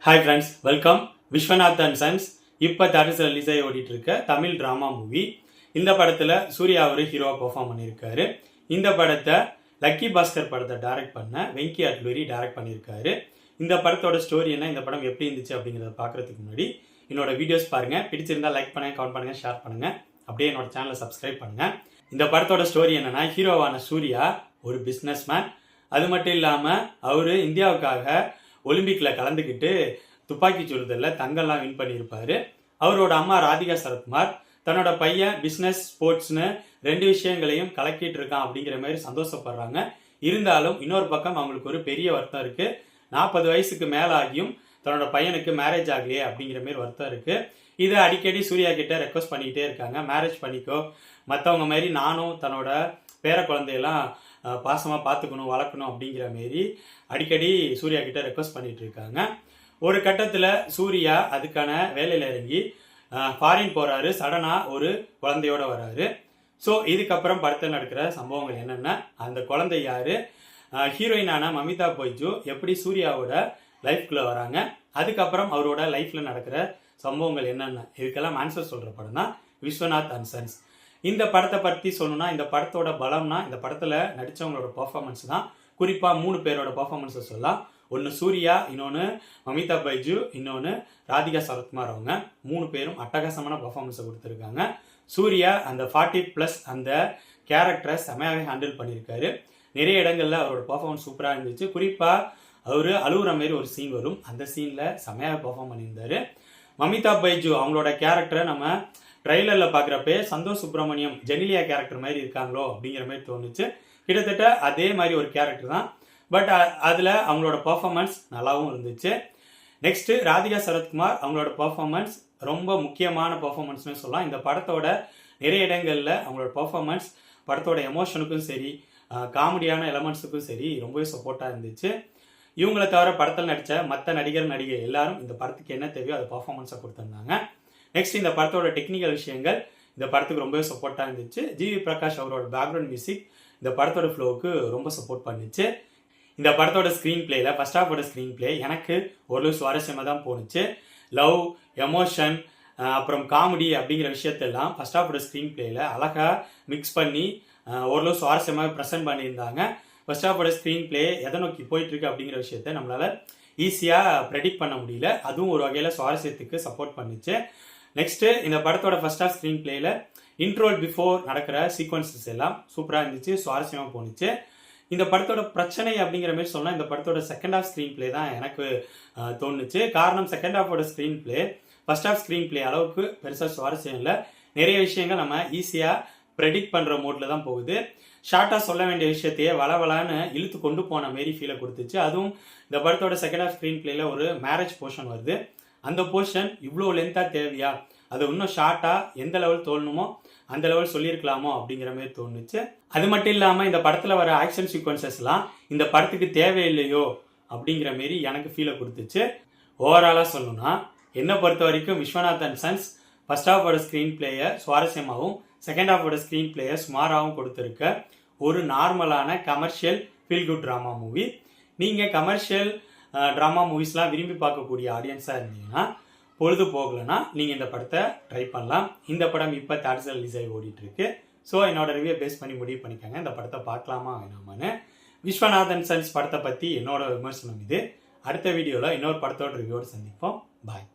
Hi friends, welcome. Viswanath and sons இப்போ தேட்டர்ஸில் release ஆகி ஓடிட்டு இருக்க தமிழ் ட்ராமா மூவி. இந்த படத்தில் சூர்யா அவர் ஹீரோவாக பெர்ஃபார்ம் பண்ணியிருக்காரு. இந்த படத்தை லக்கி பாஸ்கர் படத்தை டைரக்ட் பண்ண வெங்கி அட்லூரி டைரக்ட் பண்ணியிருக்காரு. இந்த படத்தோட ஸ்டோரி என்ன, இந்த படம் எப்படி இருந்துச்சு அப்படிங்கிறத பார்க்குறதுக்கு முன்னாடி என்னோட வீடியோஸ் பாருங்கள். பிடிச்சிருந்தா லைக் பண்ணுங்கள், கமெண்ட் பண்ணுங்கள், ஷேர் பண்ணுங்கள். அப்படியே என்னோட சேனலை சப்ஸ்கிரைப் பண்ணுங்கள். இந்த படத்தோட ஸ்டோரி என்னன்னா, ஹீரோவான சூர்யா ஒரு பிஸ்னஸ் மேன். அது மட்டும் இல்லாமல் அவர் இந்தியாவுக்காக ஒலிம்பிக்கில் கலந்துக்கிட்டு துப்பாக்கி சுடுதலில் தங்கம்லாம் வின் பண்ணியிருப்பார். அவரோட அம்மா ராதிகா சரத்குமார் தன்னோட பையன் பிஸ்னஸ் ஸ்போர்ட்ஸ்னு ரெண்டு விஷயங்களையும் கலக்கிட்டு இருக்கான் அப்படிங்கிற மாதிரி சந்தோஷப்படுறாங்க. இருந்தாலும் இன்னொரு பக்கம் அவங்களுக்கு ஒரு பெரிய வருத்தம் இருக்குது. 40 வயசுக்கு மேலே ஆகியும் தன்னோட பையனுக்கு மேரேஜ் ஆகலையே அப்படிங்கிற மாதிரி வருத்தம் இருக்குது. இதை அடிக்கடி சூர்யா கிட்ட ரெக்வஸ்ட் பண்ணிக்கிட்டே இருக்காங்க. மேரேஜ் பண்ணிக்கோ, மற்றவங்க மாதிரி நானும் தன்னோட பேர குழந்தையெல்லாம் பாசமாக பார்த்துக்கணும், வளர்க்கணும் அப்படிங்கிற மாரி அடிக்கடி சூர்யா கிட்ட ரெக்வஸ்ட் பண்ணிட்டு இருக்காங்க. ஒரு கட்டத்தில் சூர்யா அதுக்கான வேலையில் இறங்கி ஃபாரின் போகிறாரு. சடனாக ஒரு குழந்தையோட வராரு. ஸோ இதுக்கப்புறம் படத்தில் நடக்கிற சம்பவங்கள் என்னென்ன, அந்த குழந்தை யார், ஹீரோயினான மமிதா பைஜு எப்படி சூர்யாவோட லைஃப்குள்ளே வராங்க, அதுக்கப்புறம் அவரோட லைஃப்பில் நடக்கிற சம்பவங்கள் என்னென்ன, இதுக்கெல்லாம் ஆன்சர் சொல்கிற படம் தான் விஸ்வநாத் அண்ட் சன்ஸ். இந்த படத்தை பற்றி சொல்லணும்னா, இந்த படத்தோட பலம்னா இந்த படத்தில் நடித்தவங்களோட பர்ஃபார்மன்ஸ் தான். குறிப்பாக 3 பேரோட பர்ஃபார்மன்ஸை சொல்லலாம். ஒன்று சூர்யா, இன்னொன்று மமிதா பைஜு, இன்னொன்று ராதிகா சரத்குமார். அவங்க 3 பேரும் அட்டகாசமான பர்ஃபார்மன்ஸை கொடுத்துருக்காங்க. சூர்யா அந்த 40+ அந்த கேரக்டரை செமையாகவே ஹேண்டில் பண்ணியிருக்காரு. நிறைய இடங்களில் அவரோட பர்ஃபார்மன்ஸ் சூப்பராக இருந்துச்சு. குறிப்பாக அவர் அழுகுற மாரி ஒரு சீன் வரும், அந்த சீனில் செமையாக பர்ஃபார்ம் பண்ணியிருந்தார். மமிதா பைஜு அவங்களோட கேரக்டரை நம்ம ட்ரைலரில் பார்க்குறப்பே சந்தோஷ் சுப்ரமணியம் ஜெனிலியா கேரக்டர் மாதிரி இருக்காங்களோ அப்படிங்கிற மாதிரி தோணுச்சு. கிட்டத்தட்ட அதே மாதிரி ஒரு கேரக்டர் தான். பட் அதில் அவங்களோட பர்ஃபார்மன்ஸ் நல்லாவும் இருந்துச்சு. நெக்ஸ்ட்டு ராதிகா சரத்குமார் அவங்களோட பர்ஃபார்மன்ஸ் ரொம்ப முக்கியமான பர்ஃபார்மன்ஸ்னு சொல்லலாம். இந்த படத்தோட நிறைய இடங்களில் அவங்களோட பர்ஃபார்மன்ஸ் படத்தோட எமோஷனுக்கும் சரி, காமெடியான எலமெண்ட்ஸுக்கும் சரி ரொம்பவே சப்போர்ட்டாக இருந்துச்சு. இவங்களை தவிர படத்தில் நடித்த மற்ற நடிகை எல்லாரும் இந்த படத்துக்கு என்ன தேவையோ அதை பர்ஃபார்மன்ஸை கொடுத்துருந்தாங்க. நெக்ஸ்ட் இந்த படத்தோட டெக்னிக்கல் விஷயங்கள் இந்த படத்துக்கு ரொம்பவே சப்போர்ட்டாக இருந்துச்சு. ஜிவி பிரகாஷ் அவரோட பேக்ரவுண்ட் மியூசிக் இந்த படத்தோட ஃப்ளோவுக்கு ரொம்ப சப்போர்ட் பண்ணிச்சு. இந்த படத்தோட ஸ்க்ரீன் பிளேயில் ஃபர்ஸ்ட் ஹாஃபோட ஸ்க்ரீன் பிளே எனக்கு ஓரளவு சுவாரஸ்யமாக தான் போணுச்சு. லவ், எமோஷன், அப்புறம் காமெடி அப்படிங்கிற விஷயத்தெல்லாம் ஃபர்ஸ்ட் ஹாஃபோட ஸ்க்ரீன் பிளேயில் அழகாக மிக்ஸ் பண்ணி ஓரளவு சுவாரஸ்யமாக ப்ரெசென்ட் பண்ணியிருந்தாங்க. ஃபர்ஸ்ட் ஹாஃபோட ஸ்க்ரீன் பிளே எதை நோக்கி போயிட்டுருக்கு அப்படிங்கிற விஷயத்த நம்மளால் ஈஸியாக ப்ரெடிக்ட் பண்ண முடியல. அதுவும் ஒரு வகையில் சுவாரஸ்யத்துக்கு சப்போர்ட் பண்ணிச்சு. நெக்ஸ்ட்டு இந்த படத்தோட ஃபர்ஸ்ட் ஹாஃப் ஸ்க்ரீன் பிளேயில் இன்ட்ரோல் பிஃபோர் நடக்கிற சீக்வன்சஸ் எல்லாம் சூப்பராக இருந்துச்சு, சுவாரஸ்யமாக போணுச்சு. இந்த படத்தோட பிரச்சனை அப்படிங்கிற மாதிரி சொன்னால் இந்த படத்தோட செகண்ட் ஹாஃப் ஸ்க்ரீன் பிளே தான் எனக்கு தோணுச்சு. காரணம், செகண்ட் ஹாஃபோட screenplay first half screenplay அளவுக்கு பெருசாக சுவாரஸ்யம் இல்லை. நிறைய விஷயங்கள் நம்ம ஈஸியாக ப்ரெடிக்ட் பண்ணுற மோட்டில் தான் போகுது. ஷார்ட்டாக சொல்ல வேண்டிய விஷயத்தையே வளவலான்னு இழுத்து கொண்டு போன மாரி ஃபீலை கொடுத்துச்சு. அதுவும் இந்த படத்தோட செகண்ட் ஹாஃப் ஸ்க்ரீன் பிளேயில் ஒரு மேரேஜ் போர்ஷன் வருது. அந்த போர்ஷன் இவ்வளோ லென்த்தாக தேவையா, அது இன்னும் ஷார்ட்டாக எந்த லெவல் தோணுமோ அந்த லெவல் சொல்லியிருக்கலாமோ அப்படிங்கிற மாதிரி தோணுச்சு. அது மட்டும் இல்லாமல் இந்த படத்தில் வர ஆக்ஷன் சீக்வன்சஸ்லாம் இந்த படத்துக்கு தேவையில்லையோ அப்படிங்கிற மாரி எனக்கு ஃபீலை கொடுத்துச்சு. ஓவராலாக சொல்லணும்னா என்னை பொறுத்த வரைக்கும் விஸ்வநாத் அண்ட் சன்ஸ் ஃபர்ஸ்ட் ஹாஃபோட ஸ்க்ரீன் பிளேயை சுவாரஸ்யமாகவும் செகண்ட் ஹாஃபோட ஸ்க்ரீன் பிளேயை சுமாராகவும் கொடுத்துருக்க ஒரு நார்மலான commercial feel good drama movie. நீங்கள் கமர்ஷியல் ட்ராமா மூவிஸ்லாம் விரும்பி பார்க்கக்கூடிய ஆடியன்ஸாக இருந்தீங்கன்னா, பொழுது போகலைன்னா நீங்கள் இந்த படத்தை ட்ரை பண்ணலாம். இந்த படம் இப்போ தேட்டர்ஸில் ரிலீஸ் ஆகி ஓடிட்டுருக்கு. ஸோ என்னோட ரிவ்யூ பேஸ் பண்ணி முடிவு பண்ணிக்கோங்க, இந்த படத்தை பார்க்கலாமா வேணாமான்னு. விஸ்வநாத் அண்ட் சன்ஸ் படத்தை பற்றி என்னோட விமர்சனம் இது. அடுத்த வீடியோவில் இன்னொரு படத்தோட ரிவ்யூவோடு சந்திப்போம். பாய்.